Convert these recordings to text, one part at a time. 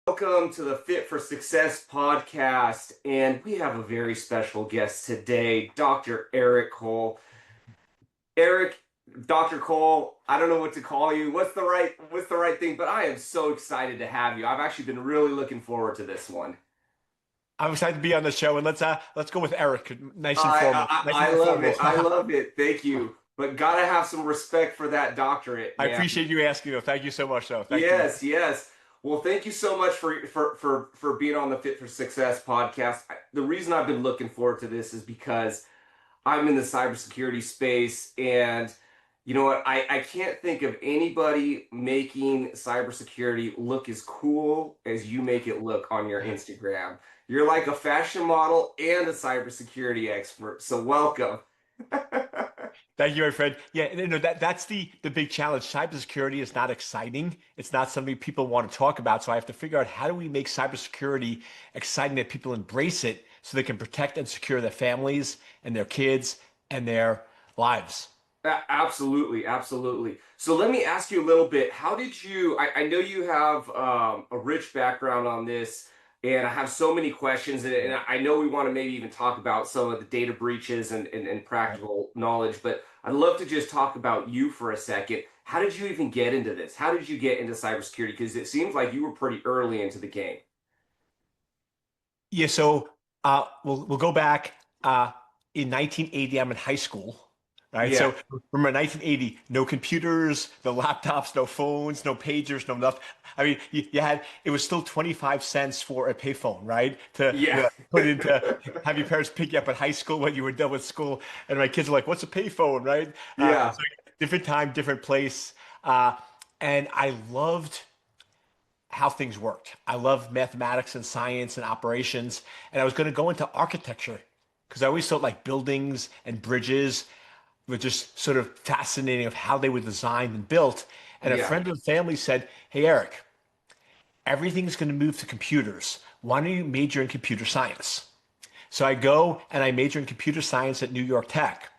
Welcome to the Fit for Success podcast. And we have a very special guest today, Dr. Eric Cole. Eric, Dr. Cole, I don't know what to call you. What's the right thing? But I am so excited to have you. I've actually been really looking forward to this one. I'm excited to be on the show, and let's go with Eric. Nice and I formal. Nice I, I and love formal. it. I love it. Thank you. But gotta have some respect for that doctorate, I man. appreciate you asking, though. Thank you so much, though. Thank you. Yes, yes. Well, thank you so much for being on the Fit for Success podcast. The reason I've been looking forward to this is because I'm in the cybersecurity space, and you know what? I can't think of anybody making cybersecurity look as cool as you make it look on your Instagram. You're like a fashion model and a cybersecurity expert. So welcome. Thank you, my friend. Yeah, that's the big challenge. Cybersecurity is not exciting. It's not something people want to talk about. So I have to figure out how do we make cybersecurity exciting that people embrace it so they can protect and secure their families and their kids and their lives. Absolutely, absolutely. So let me ask you a little bit. How did you? I know you have a rich background on this, and I have so many questions, and I know we want to maybe even talk about some of the data breaches and Right. practical knowledge, but I'd love to just talk about you for a second. How did you even get into this? How did you get into cybersecurity? Because it seems like you were pretty early into the game. Yeah, so we'll go back in 1980. I'm in high school, right? Yeah, So remember 1980, no computers, no laptops, no phones, no pagers, no nothing. I mean, you had it was still 25 cents for a payphone, right? yeah, To put into have your parents pick you up at high school when you were done with school, and my kids are like, "What's a payphone?" Right? yeah. So different time, different place, uh, and I loved how things worked. I love mathematics and science and operations, and I was going to go into architecture because I always thought like buildings and bridges were just sort of fascinating of how they were designed and built. And a Yeah. friend of the family said, "Hey, Eric, everything's going to move to computers. Why don't you major in computer science?" So I go and I major in computer science at New York Tech.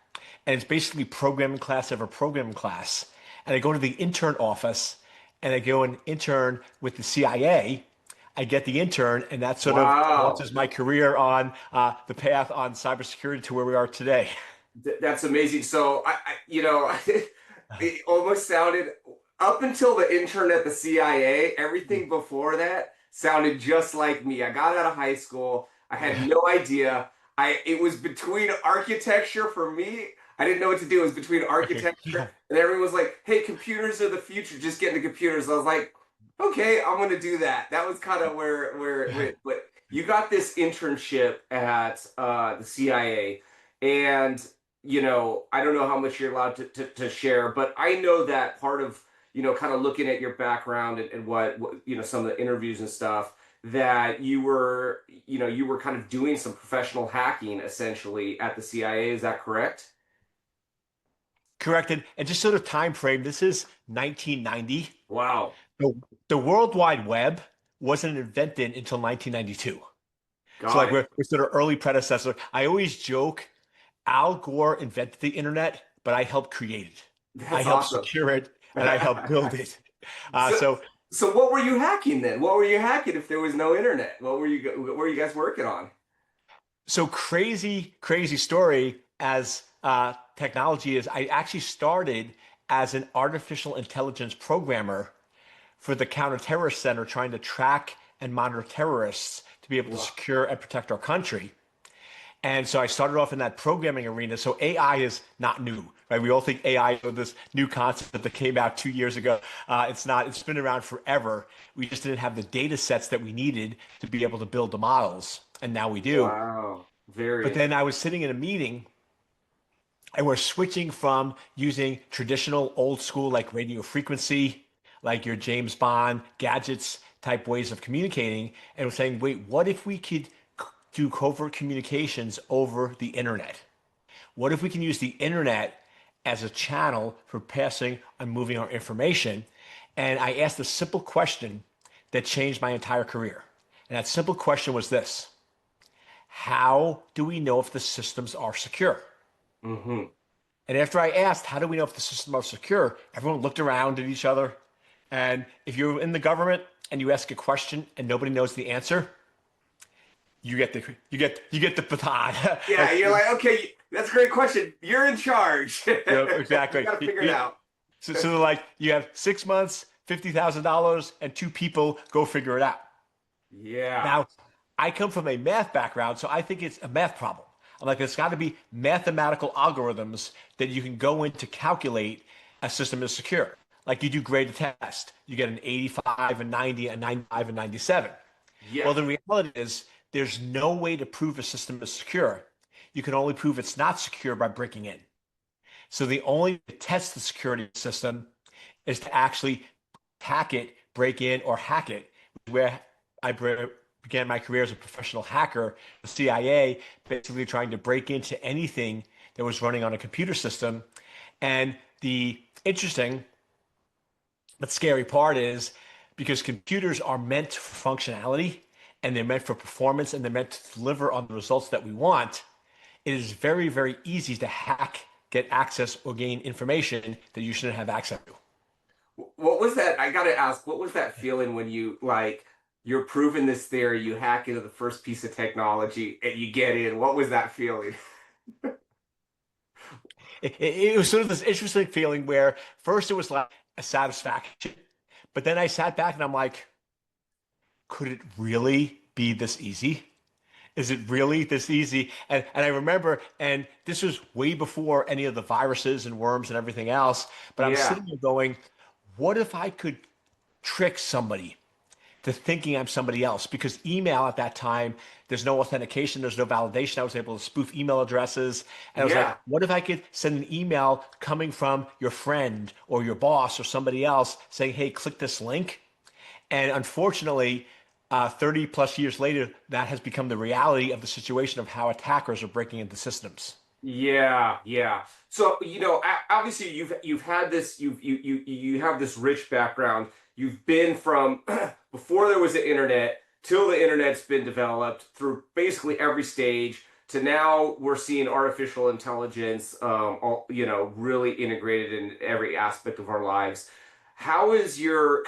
And it's basically programming class over programming class. And I go to the intern office and I go and intern with the CIA. I get the intern, and that sort of Wow. launches my career on the path on cybersecurity to where we are today. That's amazing. So it almost sounded up until the intern at the CIA, everything before that sounded just like me. I got out of high school. I had no idea. It was between architecture for me. I didn't know what to do. It was between Okay. architecture and everyone was like, "Hey, computers are the future. Just get into computers." I was like, "Okay, I'm gonna do that." That was kind of where but you got this internship at the CIA, and I don't know how much you're allowed to share, but I know that part of, kind of looking at your background and what, some of the interviews and stuff, that you were kind of doing some professional hacking essentially at the CIA. Is that correct? Correct. And just sort of time frame, this is 1990. Wow. The, the World Wide Web wasn't invented until 1992. So Got like it. we're sort of early predecessor. I always joke Al Gore invented the internet, but I helped create it. I That's helped awesome. secure it and I helped build it. Uh, So, so, so what were you hacking then? What were you hacking if there was no internet? What were you guys working on? so crazy, crazy story as technology is. I actually started as an artificial intelligence programmer for the Counterterrorist Center, trying to track and monitor terrorists to be able to Wow. secure and protect our country. And so I started off in that programming arena. So AI is not new, right? We all think AI is this new concept that came out 2 years ago. It's not, it's been around forever. We just didn't have the data sets that we needed to be able to build the models. And now we do. Wow. Very But then interesting. I was sitting in a meeting and we're switching from using traditional old school like radio frequency, like your James Bond gadgets type ways of communicating. And we're saying, wait, what if we could do covert communications over the internet? What if we can use the internet as a channel for passing and moving our information? And I asked a simple question that changed my entire career. And that simple question was this: how do we know if the systems are secure? Hmm. And after I asked, how do we know if the systems are secure? Everyone looked around at each other. And if you're in the government and you ask a question and nobody knows the answer, you get the baton. Yeah, Like, you're like, okay, that's a great question. You're in charge. You exactly. got to figure it out. So they're like, you have 6 months, $50,000, and two people go figure it out. Yeah. Now, I come from a math background, so I think it's a math problem. I'm like, it's got to be mathematical algorithms that you can go in to calculate a system is secure. Like you do grade a test, you get an 85, a 90, a 95, and 97. Yeah. Well, the reality is there's no way to prove a system is secure. You can only prove it's not secure by breaking in. So the only way to test the security system is to actually hack it, break in, or hack it, where I began my career as a professional hacker, the CIA, basically trying to break into anything that was running on a computer system. And the interesting but scary part is because computers are meant for functionality and they're meant for performance and they're meant to deliver on the results that we want, it is very, very easy to hack, get access, or gain information that you shouldn't have access to. What was that? I gotta ask, what was that feeling when you like you're proving this theory, you hack into the first piece of technology and you get in? What was that feeling? It was sort of this interesting feeling where first it was like a satisfaction, but then I sat back and I'm like, could it really be this easy? Is it really this easy? And I remember, and this was way before any of the viruses and worms and everything else, but I'm Yeah. sitting there going, what if I could trick somebody to thinking I'm somebody else? Because email at that time, there's no authentication, there's no validation. I was able to spoof email addresses. And I was like, Yeah. what if I could send an email coming from your friend or your boss or somebody else saying, hey, click this link? And unfortunately, 30 plus years later, that has become the reality of the situation of how attackers are breaking into systems. Yeah, yeah. So, obviously you've had this you have this rich background. You've been from before there was the internet till the internet's been developed through basically every stage to now we're seeing artificial intelligence really integrated in every aspect of our lives. How is your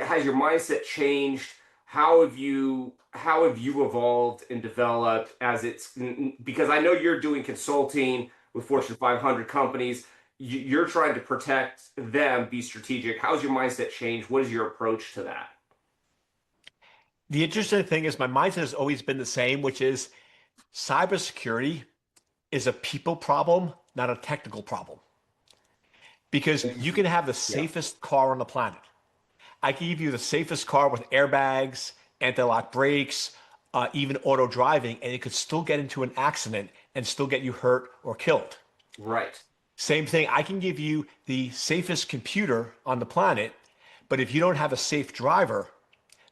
has your mindset changed? How have you evolved and developed as it's because I know you're doing consulting with Fortune 500 companies. You're trying to protect them, be strategic. How's your mindset changed? What is your approach to that? The interesting thing is, my mindset has always been the same, which is cybersecurity is a people problem, not a technical problem. Because you can have the Yeah. safest car on the planet. I can give you the safest car with airbags, anti-lock brakes, even auto driving, and it could still get into an accident and still get you hurt or killed. Right. Same thing, I can give you the safest computer on the planet, but if you don't have a safe driver,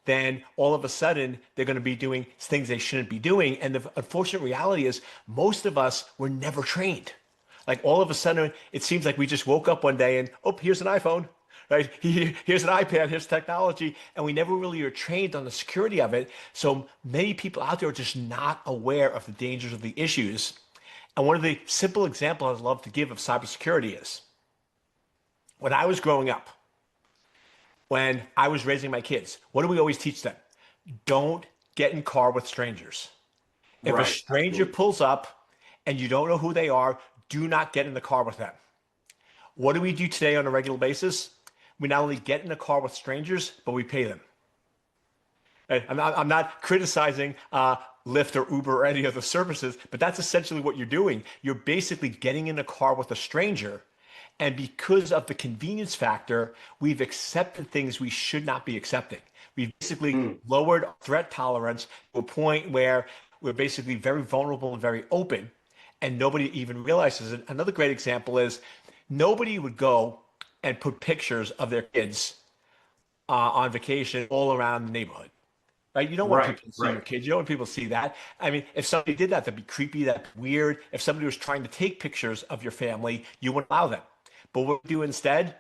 then all of a sudden they're going to be doing things they shouldn't be doing. And the unfortunate reality is most of us were never trained. Like all of a sudden, it seems like we just woke up one day and, oh, here's an iPhone, right? Here's an iPad, here's technology. And we never really are trained on the security of it. So many people out there are just not aware of the dangers of the issues. And one of the simple examples I love to give of cybersecurity is when I was growing up, when I was raising my kids, what do we always teach them? Don't get in car with strangers. If a Right. stranger Absolutely. pulls up and you don't know who they are, do not get in the car with them. What do we do today on a regular basis? We not only get in a car with strangers, but we pay them. Right? I'm not criticizing Lyft or Uber or any of the services, but that's essentially what you're doing. You're basically getting in a car with a stranger. And because of the convenience factor, we've accepted things we should not be accepting. We've basically Mm. lowered threat tolerance to a point where we're basically very vulnerable and very open, and nobody even realizes it. Another great example is nobody would go and put pictures of their kids on vacation all around the neighborhood. Right? You don't want Right. people to see your Right. kids. You don't want people to see that. I mean, if somebody did that, that'd be creepy, that'd be weird. If somebody was trying to take pictures of your family, you wouldn't allow them. But what we do instead,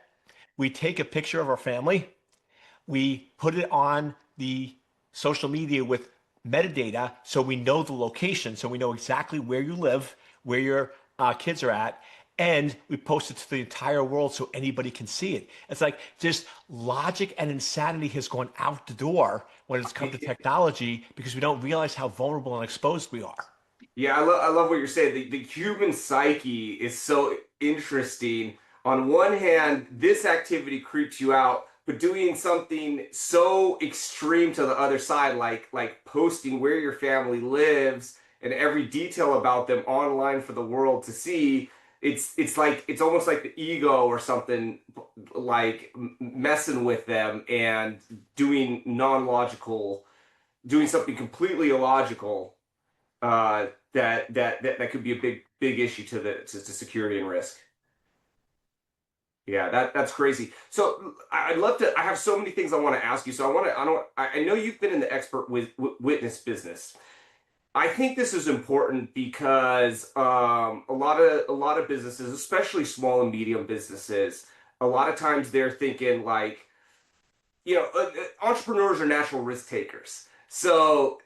we take a picture of our family, we put it on the social media with metadata so we know the location, so we know exactly where you live, where your kids are at. and we post it to the entire world so anybody can see it. It's like just logic and insanity has gone out the door when it's come to technology because we don't realize how vulnerable and exposed we are. Yeah, I love what you're saying. The human psyche is so interesting. On one hand, this activity creeps you out, but doing something so extreme to the other side, like posting where your family lives and every detail about them online for the world to see, it's like it's almost like the ego or something like messing with them and doing non-logical, doing something completely illogical that could be a big issue to to security and risk. Yeah, that's crazy. So I'd love to. I have so many things I want to ask you. So I want to. I don't. I know you've been in the expert witness business. I think this is important because a lot of businesses, especially small and medium businesses, a lot of times they're thinking like entrepreneurs are natural risk takers. So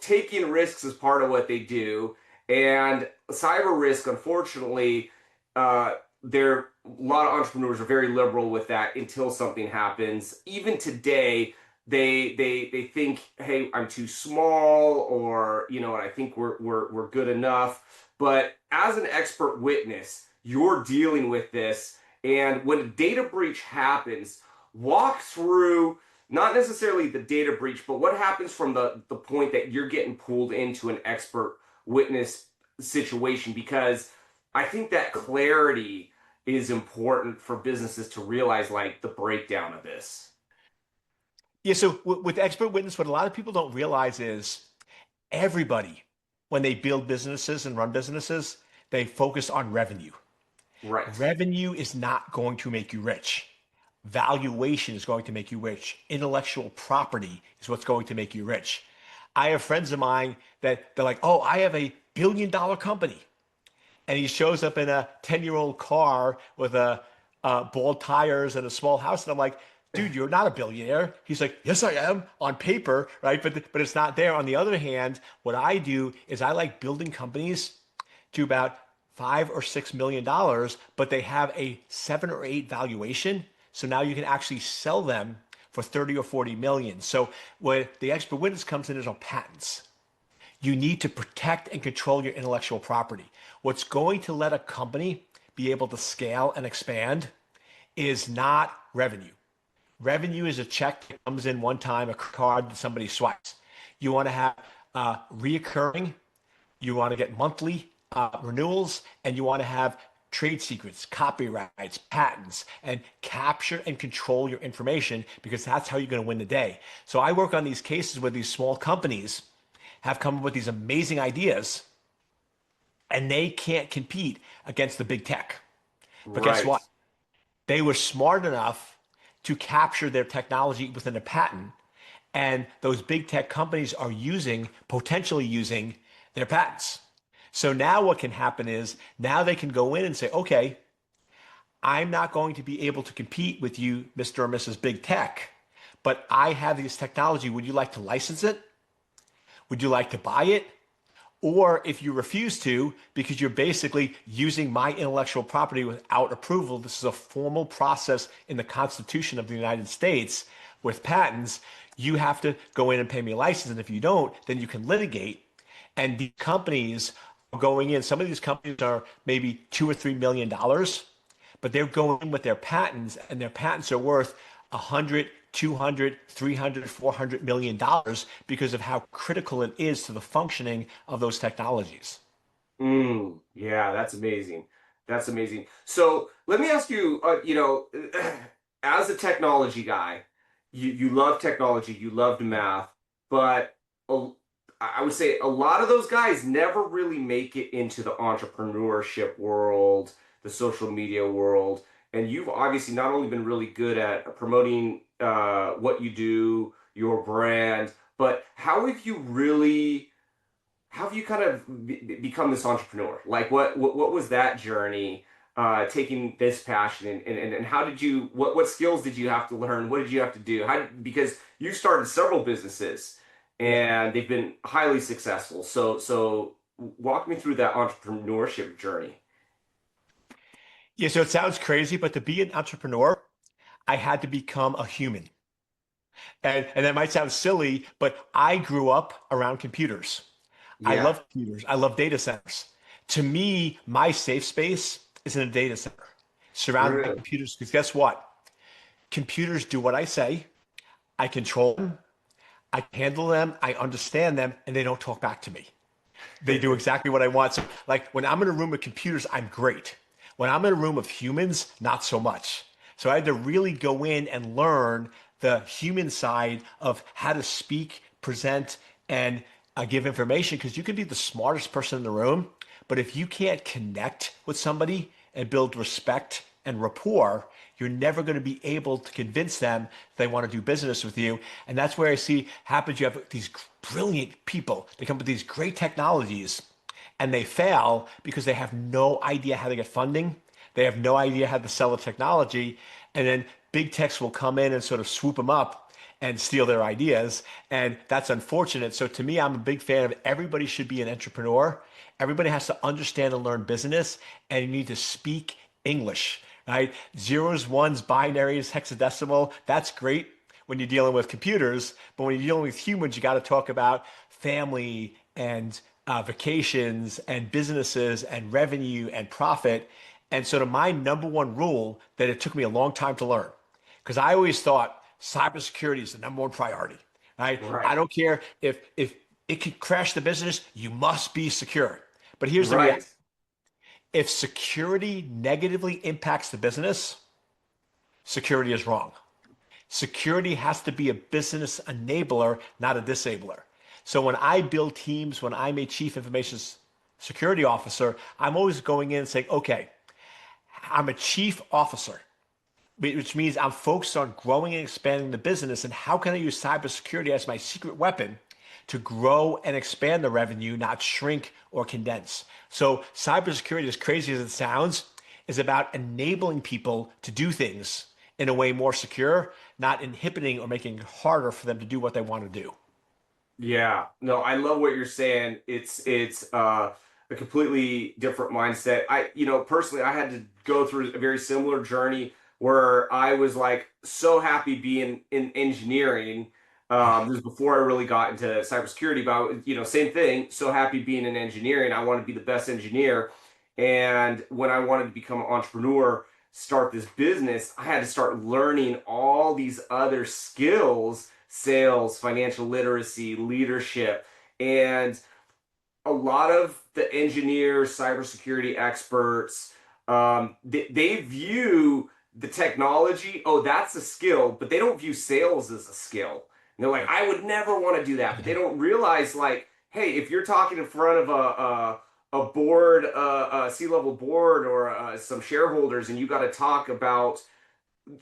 taking risks is part of what they do, and cyber risk, unfortunately, there a lot of entrepreneurs are very liberal with that until something happens. Even today, they think, hey, I'm too small, or I think we're good enough. But as an expert witness, you're dealing with this, and when a data breach happens, walk through not necessarily the data breach, but what happens from the point that you're getting pulled into an expert witness situation. Because I think that clarity is important for businesses to realize, like the breakdown of this. Yeah, so with expert witness, what a lot of people don't realize is everybody, when they build businesses and run businesses, they focus on revenue. Right. Revenue is not going to make you rich. Valuation is going to make you rich. Intellectual property is what's going to make you rich. I have friends of mine that they're like, oh, I have a $1 billion company. And he shows up in a 10-year-old car with bald tires and a small house. And I'm like, dude, you're not a billionaire. He's like, yes, I am on paper, right? But it's not there. On the other hand, what I do is I like building companies to about $5 or $6 million, but they have a 7 or 8 valuation. So now you can actually sell them for 30 or 40 million. So when the expert witness comes in is on patents. You need to protect and control your intellectual property. What's going to let a company be able to scale and expand is not revenue. Revenue is a check that comes in one time, a card that somebody swipes. You want to have reoccurring, you want to get monthly renewals, and you want to have trade secrets, copyrights, patents, and capture and control your information because that's how you're going to win the day. So I work on these cases where these small companies have come up with these amazing ideas and they can't compete against the big tech. But guess Right. what? They were smart enough to capture their technology within a patent, and those big tech companies are potentially using their patents. So now what can happen is now they can go in and say, okay, I'm not going to be able to compete with you, Mr. or Mrs. Big Tech, but I have this technology. Would you like to license it? Would you like to buy it? Or if you refuse to, because you're basically using my intellectual property without approval, this is a formal process in the Constitution of the United States with patents, you have to go in and pay me a license. And if you don't, then you can litigate. And the companies are going in, some of these companies are maybe $2 or $3 million, but they're going in with their patents, and their patents are worth 100, 200, 300, 400 million dollars because of how critical it is to the functioning of those technologies. Yeah, that's amazing. That's amazing. So let me ask you, as a technology guy, you love technology, you loved math, but a, I would say a lot of those guys never really make it into the entrepreneurship world, the social media world. And you've obviously not only been really good at promoting what you do, your brand, but how have you kind of become this entrepreneur? Like what was that journey, taking this passion, and how did you what skills did you have to learn? What did you have to do? Because you started several businesses Yeah. and they've been highly successful. So walk me through that entrepreneurship journey. Yeah, so it sounds crazy, but to be an entrepreneur, I had to become a human. And that might sound silly, but I grew up around computers. I Yeah, love computers. I love data centers. To me, my safe space is in a data center, surrounded by really. computers. Because guess what? Computers do what I say. I control them. I handle them. I understand them, and they don't talk back to me. They do exactly what I want. So, like when I'm in a room with computers, I'm great. When I'm in a room of humans, not so much. So I had to really go in and learn the human side of how to speak, present, and give information. Because you can be the smartest person in the room, but if you can't connect with somebody and build respect and rapport, you're never going to be able to convince them they want to do business with you. And that's where I see happens. You have these brilliant people. They come with these great technologies and they fail because they have no idea how to get funding. They have no idea how to sell the technology. And then big techs will come in and sort of swoop them up and steal their ideas. And that's unfortunate. So to me, I'm a big fan of everybody should be an entrepreneur. Everybody has to understand and learn business, and you need to speak English, right? Zeros, ones, binaries, hexadecimal. That's great when you're dealing with computers, but when you're dealing with humans, you got to talk about family and vacations and businesses and revenue and profit. And sort of my number one rule that it took me a long time to learn, because I always thought cybersecurity is the number one priority, right? I Right, don't care if it could crash the business, you must be secure. But here's the reality. right. If security negatively impacts the business, security is wrong. Security has to be a business enabler, not a disabler. So when I build teams, when I'm a chief information security officer, I'm always going in and saying, okay, I'm a chief officer, which means I'm focused on growing and expanding the business. And how can I use cybersecurity as my secret weapon to grow and expand the revenue, not shrink or condense? So cybersecurity, as crazy as it sounds, is about enabling people to do things in a way more secure, not inhibiting or making it harder for them to do what they want to do. Yeah, no, I love what you're saying. It's a completely different mindset. Personally, I had to go through a very similar journey where I was like so happy being in engineering. This was before I really got into cybersecurity, but same thing. So happy being in engineering. I want to be the best engineer. And when I wanted to become an entrepreneur, start this business, I had to start learning all these other skills, sales, financial literacy, leadership. And a lot of the engineers, cybersecurity experts, they view the technology, oh, that's a skill, but they don't view sales as a skill. And they're like, I would never want to do that. But they don't realize, like, hey, if you're talking in front of a board, a C-level board, or some shareholders, and you got to talk about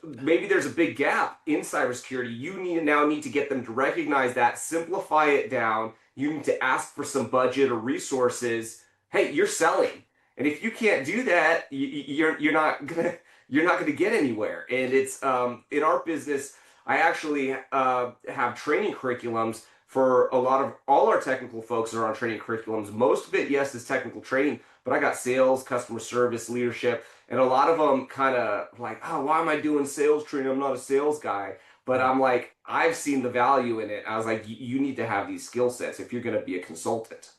maybe there's a big gap in cybersecurity. You need to get them to recognize that, simplify it down. You need to ask for some budget or resources. Hey, you're selling, and if you can't do that, you're not gonna get anywhere. And it's in our business. I actually have training curriculums for a lot of all our technical folks are on training curriculums. Most of it, yes, is technical training, but I got sales, customer service, leadership. And a lot of them kind of like, oh, why am I doing sales training? I'm not a sales guy. But Yeah. I'm like, I've seen the value in it. I was like, you need to have these skill sets if you're going to be a consultant.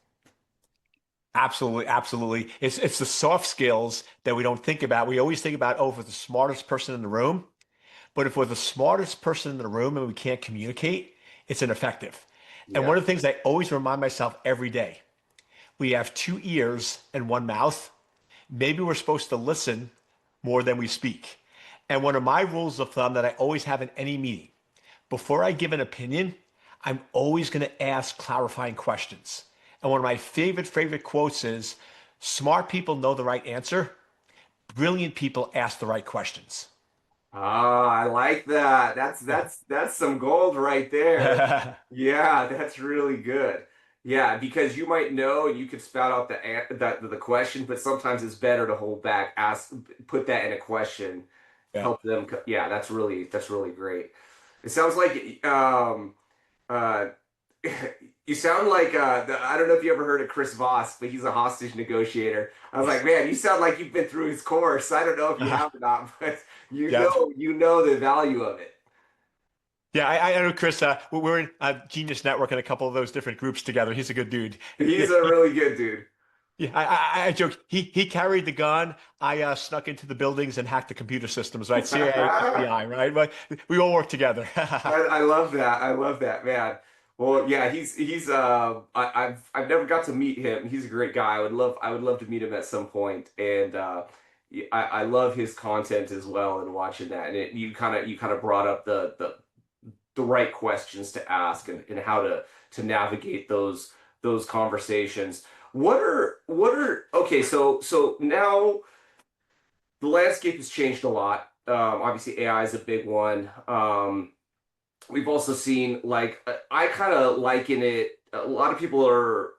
Absolutely, absolutely. It's the soft skills that we don't think about. We always think about, oh, if we're the smartest person in the room, but if we're the smartest person in the room and we can't communicate, it's ineffective. And one Yeah. of the things I always remind myself every day, we have two ears and one mouth. Maybe we're supposed to listen more than we speak. And one of my rules of thumb that I always have in any meeting, before I give an opinion, I'm always going to ask clarifying questions. And one of my favorite quotes is, smart people know the right answer. Brilliant people ask the right questions. Ah, I like that. That's some gold right there. Yeah, that's really good. Yeah, because you might know and you could spout out the question, but sometimes it's better to hold back, put that in a question, Yeah. help them. Yeah, that's really great. It sounds like uh You sound like I don't know if you ever heard of Chris Voss, but he's a hostage negotiator. I was like, man, you sound like you've been through his course. I don't know if you Uh-huh. have or not, but Yep. you know the value of it. Yeah, I know Chris. We're in Genius Network and a couple of those different groups together. He's a good dude. Yeah, He's a really good dude. yeah. I joke. He carried the gun. I snuck into the buildings and hacked the computer systems. Right, CIA, FBI. Right, but we all work together. I love that. I love that, man. Well, yeah, I've never got to meet him. He's a great guy. I would love to meet him at some point. And I love his content as well and watching that. And you kind of brought up the right questions to ask and how to navigate those conversations. What are okay, so now the landscape has changed a lot. Obviously AI is a big one. We've also seen like I kind of liken it. A lot of people are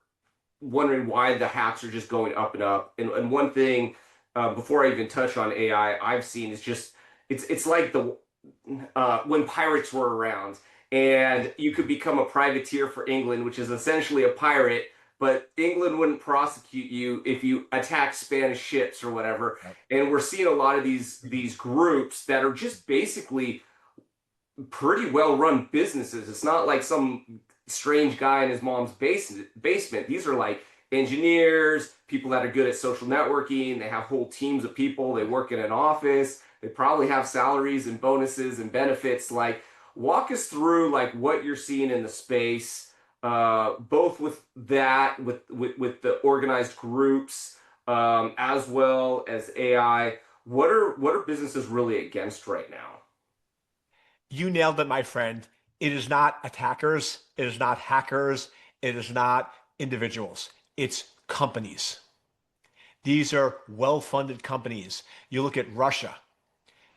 wondering why the hacks are just going up and up. And one thing before I even touch on AI, I've seen is just it's like the when pirates were around and you could become a privateer for England, which is essentially a pirate. But England wouldn't prosecute you if you attack Spanish ships or whatever. And we're seeing a lot of these groups that are just basically pretty well run businesses. It's not like some strange guy in his mom's basement. These are like engineers, people that are good at social networking. They have whole teams of people. They work in an office. They probably have salaries and bonuses and benefits. Like, walk us through like what you're seeing in the space, both with that, with the organized groups, as well as AI. What are businesses really against right now? You nailed it, my friend. It is not attackers. It is not hackers. It is not individuals. It's companies. These are well-funded companies. You look at Russia,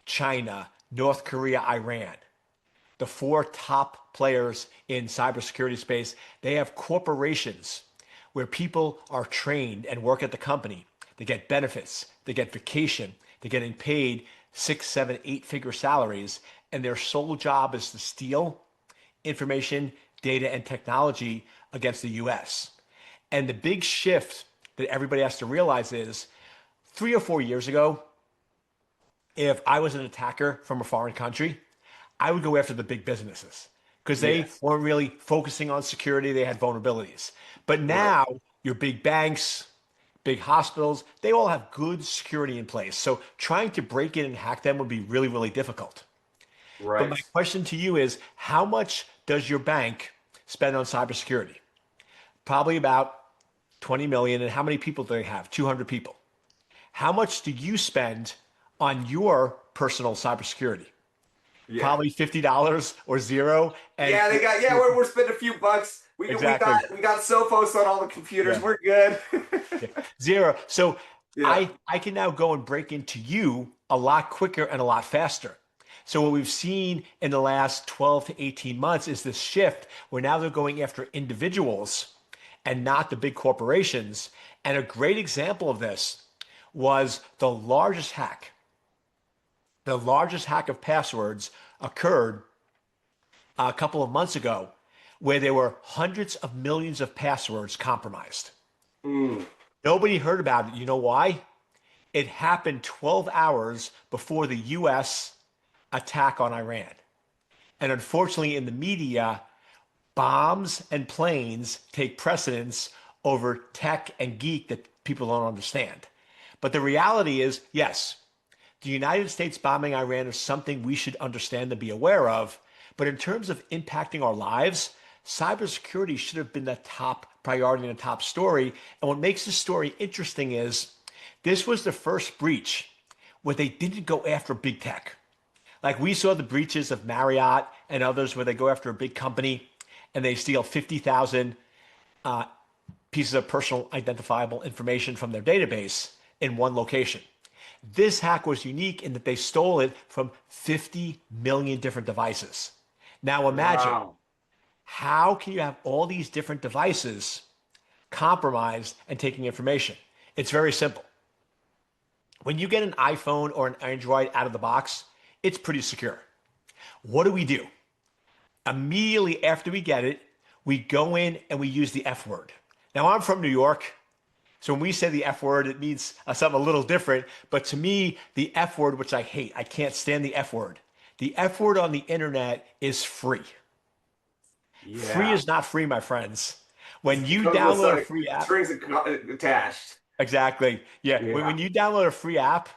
China, North Korea, Iran, the four top players in cybersecurity space. They have corporations where people are trained and work at the company. They get benefits, they get vacation, they're getting paid six, seven, eight-figure salaries, and their sole job is to steal information, data, and technology against the US. And the big shift that everybody has to realize is 3 or 4 years ago, if I was an attacker from a foreign country, I would go after the big businesses because they Yes, weren't really focusing on security. They had vulnerabilities. But right, now, your big banks, big hospitals, they all have good security in place. So trying to break in and hack them would be really, really difficult. But my right. question to you is, how much does your bank spend on cybersecurity? Probably about 20 million. And how many people do they have? 200 people. How much do you spend on your personal cybersecurity? Yeah. Probably $50 or zero. And Yeah, they got yeah, we're spending a few bucks. exactly. We got Sophos on all the computers. Yeah. We're good. Yeah. Zero. So Yeah. I can now go and break into you a lot quicker and a lot faster. So what we've seen in the last 12 to 18 months is this shift where now they're going after individuals and not the big corporations. And a great example of this was the largest hack. The largest hack of passwords occurred a couple of months ago where there were hundreds of millions of passwords compromised. Mm, Nobody heard about it. You know why? It happened 12 hours before the US attack on Iran. And unfortunately, in the media, bombs and planes take precedence over tech and geek that people don't understand. But the reality is, yes, the United States bombing Iran is something we should understand and be aware of. But in terms of impacting our lives, cybersecurity should have been the top priority and the top story. And what makes this story interesting is this was the first breach where they didn't go after big tech. Like we saw the breaches of Marriott and others where they go after a big company and they steal 50,000 pieces of personal identifiable information from their database in one location. This hack was unique in that they stole it from 50 million different devices. Now imagine, wow. how can you have all these different devices compromised and taking information? It's very simple. When you get an iPhone or an Android out of the box, it's pretty secure. What do? Immediately after we get it, we go in and we use the F word. Now, I'm from New York. So when we say the F word, it means something a little different. But to me, the F word, which I hate, I can't stand the F word. The F word on the internet is free. Free Yeah. is not free, my friends. When It you comes with download a some free app, strings attached. exactly. Yeah. Yeah. When you download a free app,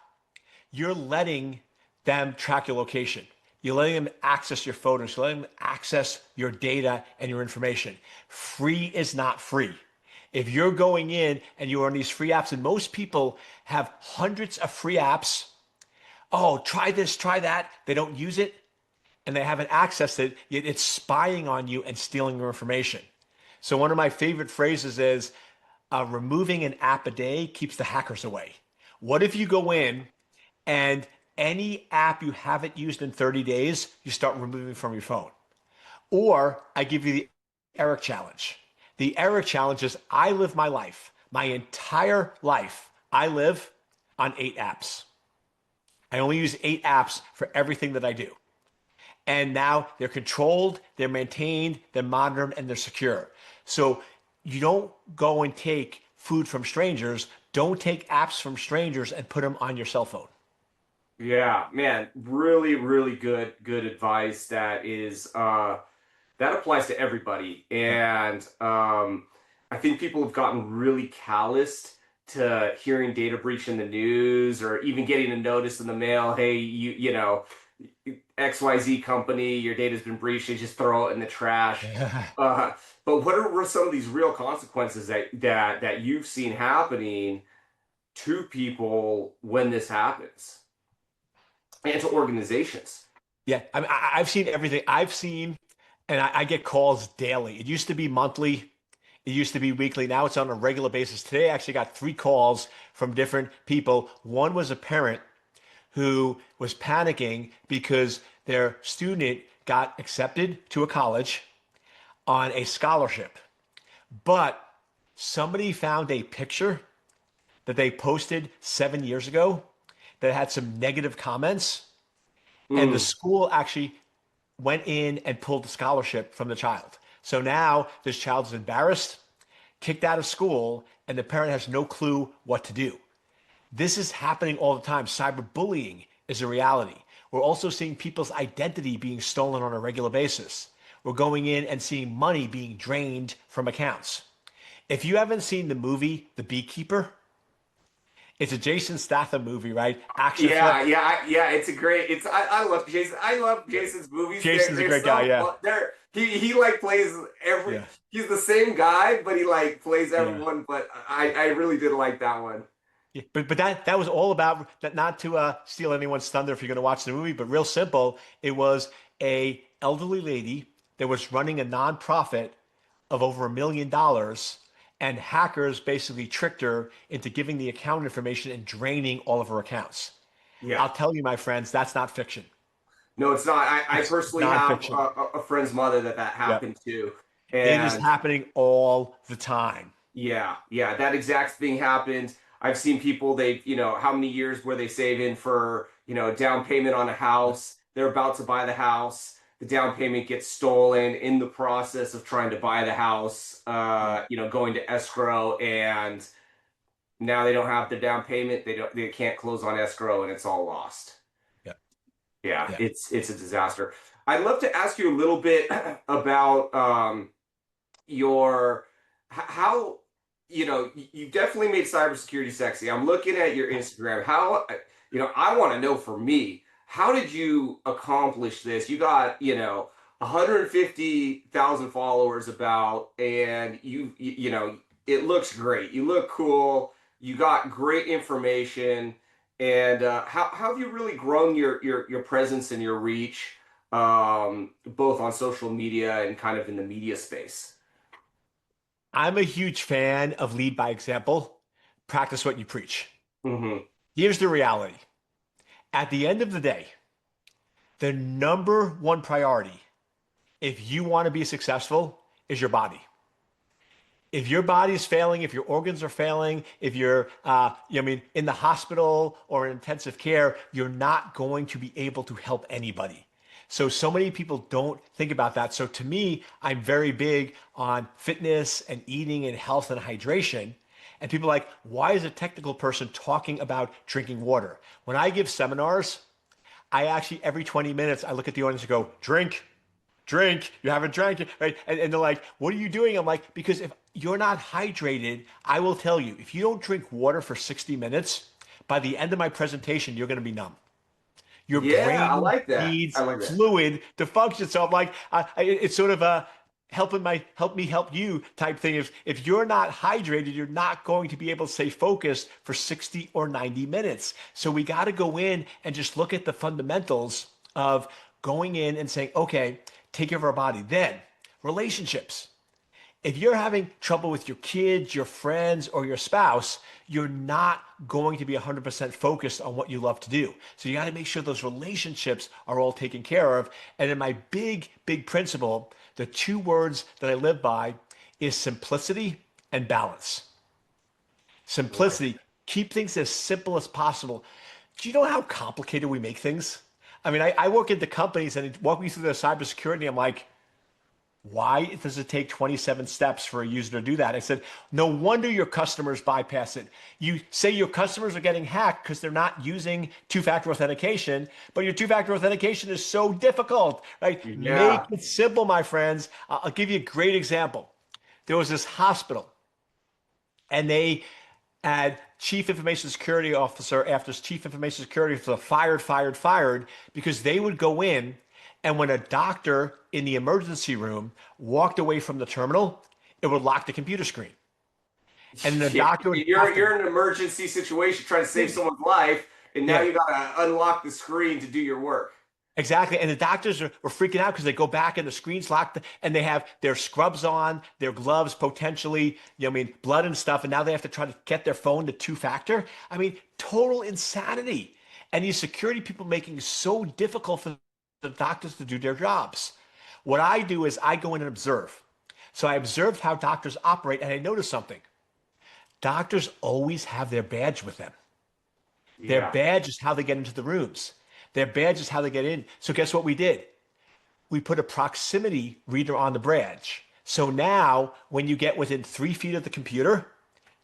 you're letting them track your location. You're letting them access your photos. You're letting them access your data and your information. Free is not free. If you're going in and you're on these free apps, and most people have hundreds of free apps, oh, try this, try that. They don't use it and they haven't accessed it, yet it's spying on you and stealing your information. So, one of my favorite phrases is removing an app a day keeps the hackers away. What if you go in and any app you haven't used in 30 days, you start removing from your phone? Or I give you the Eric challenge. The Eric challenge is I live my life, my entire life. I live on 8 apps. I only use 8 apps for everything that I do. And now they're controlled, they're maintained, they're monitored, and they're secure. So you don't go and take food from strangers. Don't take apps from strangers and put them on your cell phone. Yeah, man, really, really good advice that applies to everybody. Yep. And I think people have gotten really calloused to hearing data breach in the news or even getting a notice in the mail, hey, XYZ company, your data's been breached, they just throw it in the trash. Uh, but what are some of these real consequences that you've seen happening to people when this happens and to organizations? Yeah, I mean, I've seen everything. I've seen, and I get calls daily. It used to be monthly. It used to be weekly. Now it's on a regular basis. Today, I actually got 3 calls from different people. One was a parent who was panicking because their student got accepted to a college on a scholarship, but somebody found a picture that they posted 7 years ago that had some negative comments, and the Mm, school actually went in and pulled the scholarship from the child. So now this child is embarrassed, kicked out of school, and the parent has no clue what to do. This is happening all the time. Cyberbullying is a reality. We're also seeing people's identity being stolen on a regular basis. We're going in and seeing money being drained from accounts. If you haven't seen the movie The Beekeeper, it's a Jason Statham movie, right? Action yeah, flick. yeah. It's a great. I love Jason. I love Yeah. Jason's movies. Jason's a They're great guy. so Yeah. fun. He like plays every. Yeah. He's the same guy, but he like plays Yeah. everyone. But I really did like that one. Yeah, but that was all about that. Not to steal anyone's thunder if you're going to watch the movie, but real simple. It was a elderly lady that was running a nonprofit of over $1 million, and hackers basically tricked her into giving the account information and draining all of her accounts. Yeah. I'll tell you, my friends, that's not fiction. No, it's not. I It's personally have nonfiction. a friend's mother that Yeah, happened to, it is and happening all the time. yeah, that exact thing happened. I've seen people, how many years were they saving for, a down payment on a Yeah, house? They're about to buy the house. The down payment gets stolen in the process of trying to buy the house, yeah, going to escrow, and now they don't have the down payment. They can't close on escrow, and it's all lost. yeah, Yeah, yeah. it's a disaster. I'd love to ask you a little bit about your how you definitely made cybersecurity sexy. I'm looking at your Instagram. How I want to know for me, how did you accomplish this? You got 150,000 followers about, and it looks great. You look cool. You got great information, and how have you really grown your presence and your reach, both on social media and kind of in the media space? I'm a huge fan of lead by example. Practice what you preach. Hmm. Here's the reality. At the end of the day, the number one priority, if you want to be successful, is your body. If your body is failing, if your organs are failing, if you're, in the hospital or in intensive care, you're not going to be able to help anybody. So many people don't think about that. So to me, I'm very big on fitness and eating and health and hydration. And people are like, why is a technical person talking about drinking water? When I give seminars, I actually, every 20 minutes, I look at the audience and go, drink, drink, you haven't drank it, right? And they're like, what are you doing? I'm like, because if you're not hydrated, I will tell you, if you don't drink water for 60 minutes, by the end of my presentation, you're going to be numb. Your Yeah, I brain like that. I needs like that. fluid to function. So I'm like, it's sort of a help me help you type thing. If you're not hydrated, you're not going to be able to stay focused for 60 or 90 minutes. So we got to go in and just look at the fundamentals of going in and saying, okay, take care of our body. Then relationships. If you're having trouble with your kids, your friends, or your spouse, you're not going to be 100% focused on what you love to do. So you got to make sure those relationships are all taken care of. And in my big principle, the two words that I live by is simplicity and balance. I like Simplicity, keep things as simple as possible. Do you know how complicated we make things? I mean, I work into companies and it walk me through their cybersecurity. I'm like, why does it take 27 steps for a user to do that? I said, no wonder your customers bypass it. You say your customers are getting hacked because they're not using two-factor authentication, but your two-factor authentication is so difficult, right? that. Make Yeah. it simple, my friends. I'll give you a great example. There was this hospital and they had chief information security officer after chief information security officer fired because they would go in and when a doctor in the emergency room walked away from the terminal, it would lock the computer screen. And the Yeah. doctor would have to You're in an emergency situation trying to save someone's life, and now yeah, you gotta unlock the screen to do your work. exactly. And the doctors were freaking out because they go back and the screen's locked and they have their scrubs on, their gloves potentially, I mean, blood and stuff. And now they have to try to get their phone to two-factor. I mean, total insanity. And these security people making it so difficult for the doctors to do their jobs. What I do is I go in and observe. So I observed how doctors operate and I noticed something. Doctors always have their badge with them. Their Yeah. badge is how they get into the rooms. Their badge is how they get in. So guess what we did? We put a proximity reader on the badge. So now when you get within 3 feet of the computer,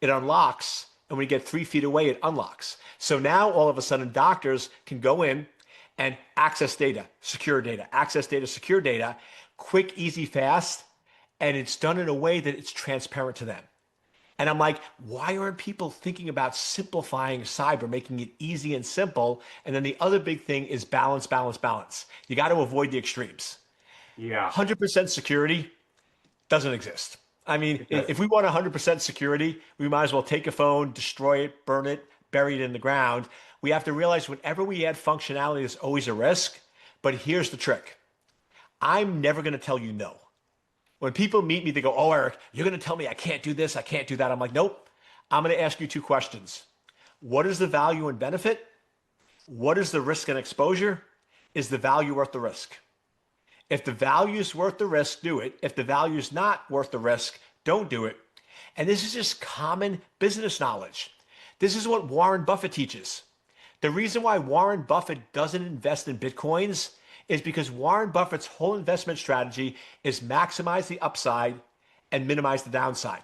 it unlocks. And when you get 3 feet away, it unlocks. So now all of a sudden doctors can go in and access data, secure data, access data, secure data, quick, easy, fast. And it's done in a way that it's transparent to them. And I'm like, why aren't people thinking about simplifying cyber, making it easy and simple? And then the other big thing is balance, balance, balance. You got to avoid the extremes. Yeah. 100% security doesn't exist. I mean, It if doesn't. we want 100% security, we might as well take a phone, destroy it, burn it, bury it in the ground. We have to realize whenever we add functionality, there's always a risk. But here's the trick. I'm never going to tell you no. When people meet me, they go, oh, Eric, you're going to tell me I can't do this, I can't do that. I'm like, nope. I'm going to ask you two questions. What is the value and benefit? What is the risk and exposure? Is the value worth the risk? If the value is worth the risk, do it. If the value is not worth the risk, don't do it. And this is just common business knowledge. This is what Warren Buffett teaches. The reason why Warren Buffett doesn't invest in Bitcoins is because Warren Buffett's whole investment strategy is maximize the upside and minimize the downside.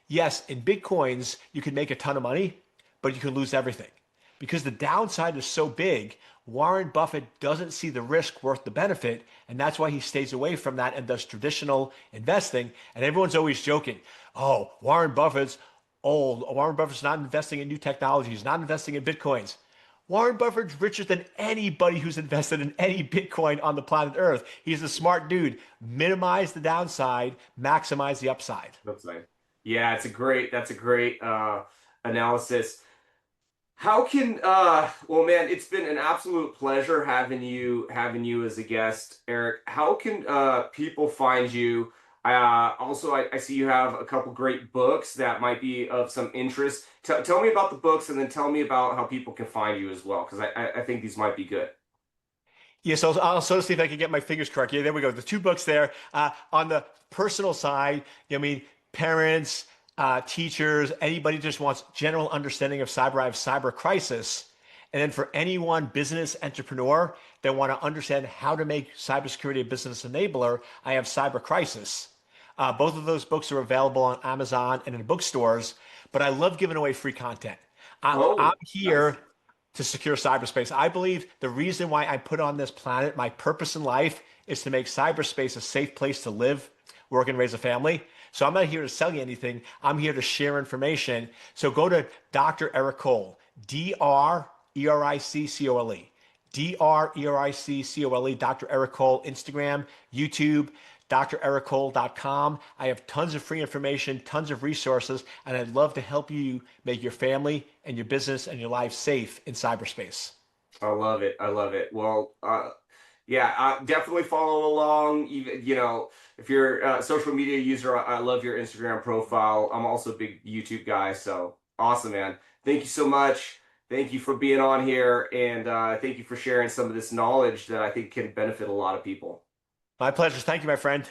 Yes, in Bitcoins, you can make a ton of money, but you can lose everything. Because the downside is so big, Warren Buffett doesn't see the risk worth the benefit, and that's why he stays away from that and does traditional investing. And everyone's always joking, oh, Warren Buffett's old. Warren Buffett's not investing in new technologies, not investing in Bitcoins. Warren Buffett's richer than anybody who's invested in any Bitcoin on the planet Earth. He's a smart dude. Minimize the downside, maximize the upside. That's nice. Yeah, that's a great analysis. How can well man, it's been an absolute pleasure having you as a guest, Eric. How can people find you? Also, I see you have a couple great books that might be of some interest. Tell me about the books and then tell me about how people can find you as well, because I think these might be good. Yeah, so I'll sort of see if I can get my fingers correct. Yeah, there we go. The two books there. On the personal side, I mean, parents, teachers, anybody just wants general understanding of cyber, I have Cyber Crisis. And then for anyone, business entrepreneur, that want to understand how to make cybersecurity a business enabler, I have Cyber Crisis. Both of those books are available on Amazon and in bookstores, but I love giving away free content. I'm Oh, nice. here to secure cyberspace. I believe the reason why I put on this planet, my purpose in life, is to make cyberspace a safe place to live, work, and raise a family. So I'm not here to sell you anything. I'm here to share information. So go to Dr. Eric Cole, DrEriccole. DrEriccole, Dr. Eric Cole, Instagram, YouTube, drericcole.com. I have tons of free information, tons of resources, and I'd love to help you make your family and your business and your life safe in cyberspace. I love it. I love it. Well, yeah, definitely follow along. Even, if you're a social media user, I love your Instagram profile. I'm also a big YouTube guy, so awesome, man. Thank you so much. Thank you for being on here, and thank you for sharing some of this knowledge that I think can benefit a lot of people. My pleasure. Thank you, my friend.